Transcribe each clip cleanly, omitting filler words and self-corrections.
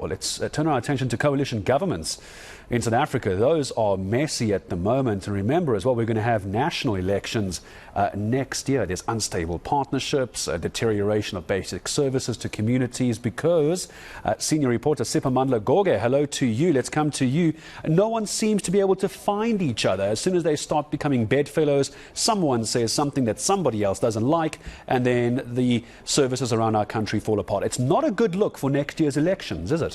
Well, let's turn our attention to coalition governments in South Africa. Those are messy at the moment. And remember as well, we're going to have national elections next year. There's unstable partnerships, deterioration of basic services to communities because senior reporter Siphamandla Goge, hello to you. Let's come to you. No one seems to be able to find each other. As soon as they start becoming bedfellows, someone says something that somebody else doesn't like, and then the services around our country fall apart. It's not a good look for next year's elections, is it?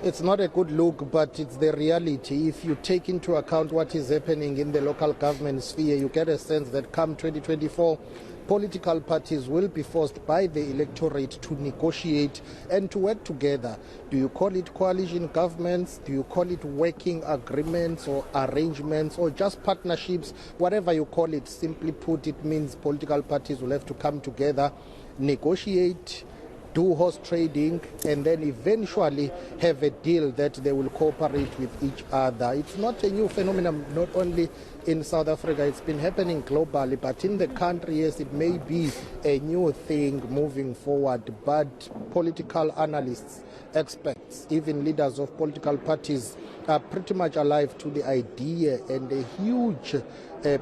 It's not a good look, but it's the reality. If you take into account what is happening in the local government sphere, you get a sense that come 2024, political parties will be forced by the electorate to negotiate and to work together. Do you call it coalition governments? Do you call it working agreements or arrangements or just partnerships? Whatever you call it, simply put, it means political parties will have to come together, negotiate, do horse trading, and then eventually have a deal that they will cooperate with each other. It's not a new phenomenon, not only in South Africa, it's been happening globally, but in the country, yes, it may be a new thing moving forward. But political analysts, experts, even leaders of political parties are pretty much alive to the idea and a huge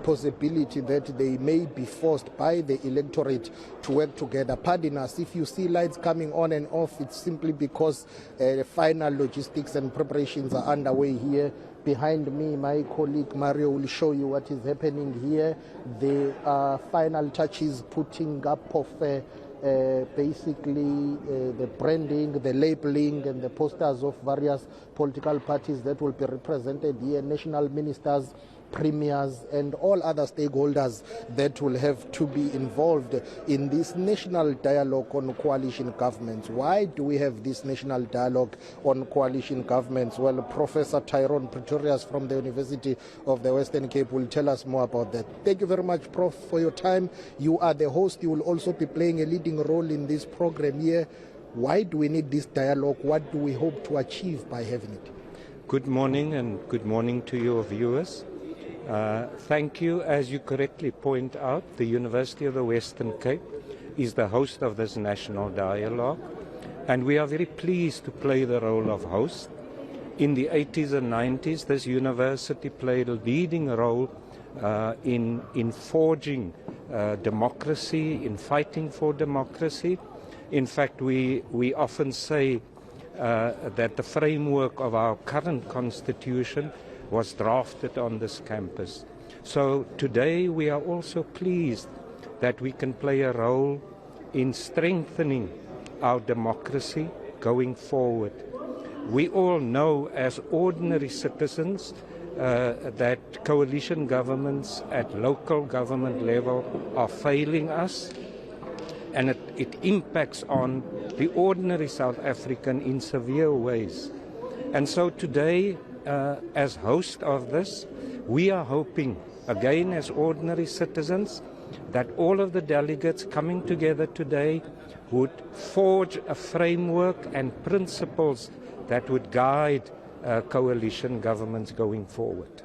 possibility that they may be forced by the electorate to work together. Pardon us, if you see lights coming on and off, it's simply because the final logistics and preparations are underway here. Behind me, my colleague Mario will show you what is happening here. The final touches putting up of basically the branding, the labeling and the posters of various political parties that will be represented here, national ministers, premiers and all other stakeholders that will have to be involved in this national dialogue on coalition governments. Why do we have this national dialogue on coalition governments? Well, Professor Tyrone Pretorius from the University of the Western Cape will tell us more about that. Thank you very much, Prof, for your time. You are the host. You will also be playing a leading role in this program here. Why do we need this dialogue? What do we hope to achieve by having it? Good morning, and good morning to your viewers. Thank you. As you correctly point out, the University of the Western Cape is the host of this national dialogue, and we are very pleased to play the role of host. In the 80s and 90s, this university played a leading role in forging democracy, in fighting for democracy. In fact, we often say that the framework of our current constitution was drafted on this campus. So today we are also pleased that we can play a role in strengthening our democracy going forward. We all know as ordinary citizens that coalition governments at local government level are failing us, and it impacts on the ordinary South African in severe ways. And so today, as host of this, we are hoping, again as ordinary citizens, that all of the delegates coming together today would forge a framework and principles that would guide coalition governments going forward.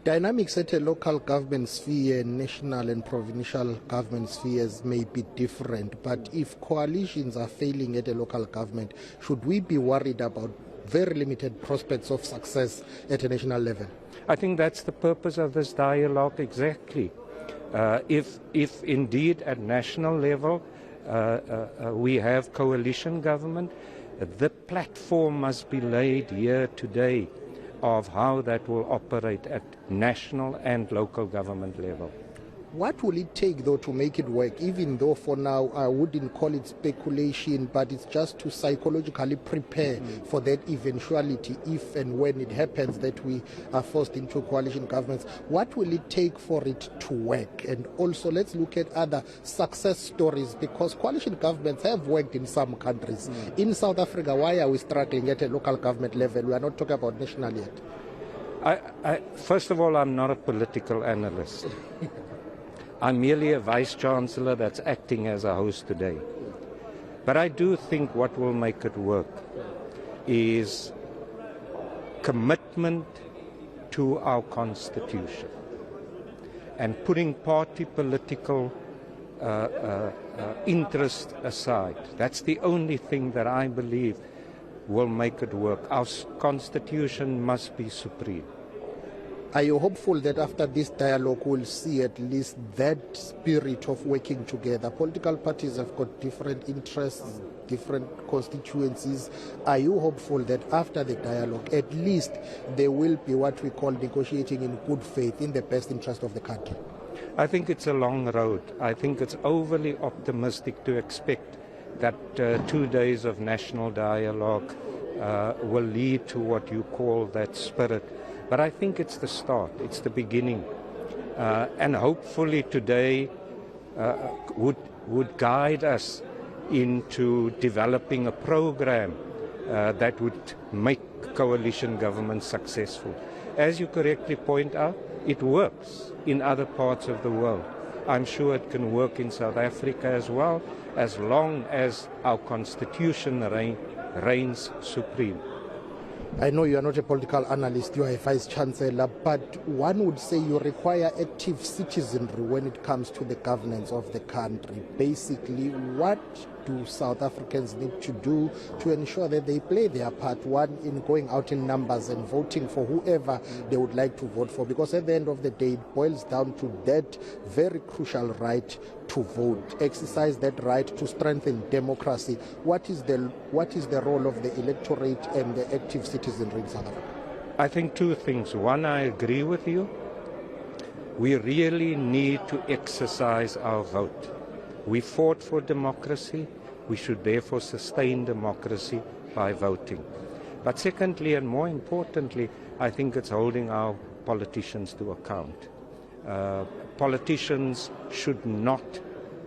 Dynamics at a local government sphere, national and provincial government spheres may be different, but if coalitions are failing at a local government, should we be worried about very limited prospects of success at a national level? I think that's the purpose of this dialogue exactly. If indeed at national level we have coalition government, the platform must be laid here today of how that will operate at national and local government level. What will it take, though, to make it work, even though for now I wouldn't call it speculation, but it's just to psychologically prepare for that eventuality if and when it happens that we are forced into coalition governments? What will it take for it to work? And also let's look at other success stories, because coalition governments have worked in some countries. In South Africa, why are we struggling at a local government level? We are not talking about national yet. First of all, I'm not a political analyst. I'm merely a vice-chancellor that's acting as a host today. But I do think what will make it work is commitment to our constitution and putting party political interest aside. That's the only thing that I believe will make it work. Our constitution must be supreme. Are you hopeful that after this dialogue we'll see at least that spirit of working together? Political parties have got different interests, different constituencies. Are you hopeful that after the dialogue at least there will be what we call negotiating in good faith in the best interest of the country? I think it's a long road. I think it's overly optimistic to expect that 2 days of national dialogue will lead to what you call that spirit. But I think it's the start, it's the beginning. And hopefully today would guide us into developing a program that would make coalition government successful. As you correctly point out, it works in other parts of the world. I'm sure it can work in South Africa as well, as long as our constitution reigns supreme. I know you are not a political analyst, you are a vice chancellor, but one would say you require active citizenry when it comes to the governance of the country. Basically, what do South Africans need to do to ensure that they play their part, one, in going out in numbers and voting for whoever they would like to vote for? Because at the end of the day, it boils down to that very crucial right to vote. Exercise that right to strengthen democracy. What is the role of the electorate and the active citizenry in South Africa? I think two things. One, I agree with you. We really need to exercise our vote. We fought for democracy. We should therefore sustain democracy by voting. But secondly, and more importantly, I think it's holding our politicians to account. Politicians should not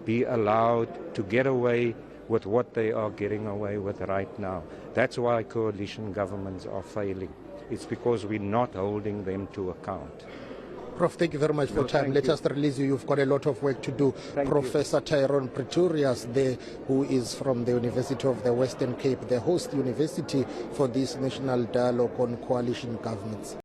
be allowed to get away with what they are getting away with right now. That's why coalition governments are failing. It's because we're not holding them to account. Prof, thank you very much for your time. Let us release you. You've got a lot of work to do. Professor Tyrone Pretorius there, who is from the University of the Western Cape, the host university for this national dialogue on coalition governments.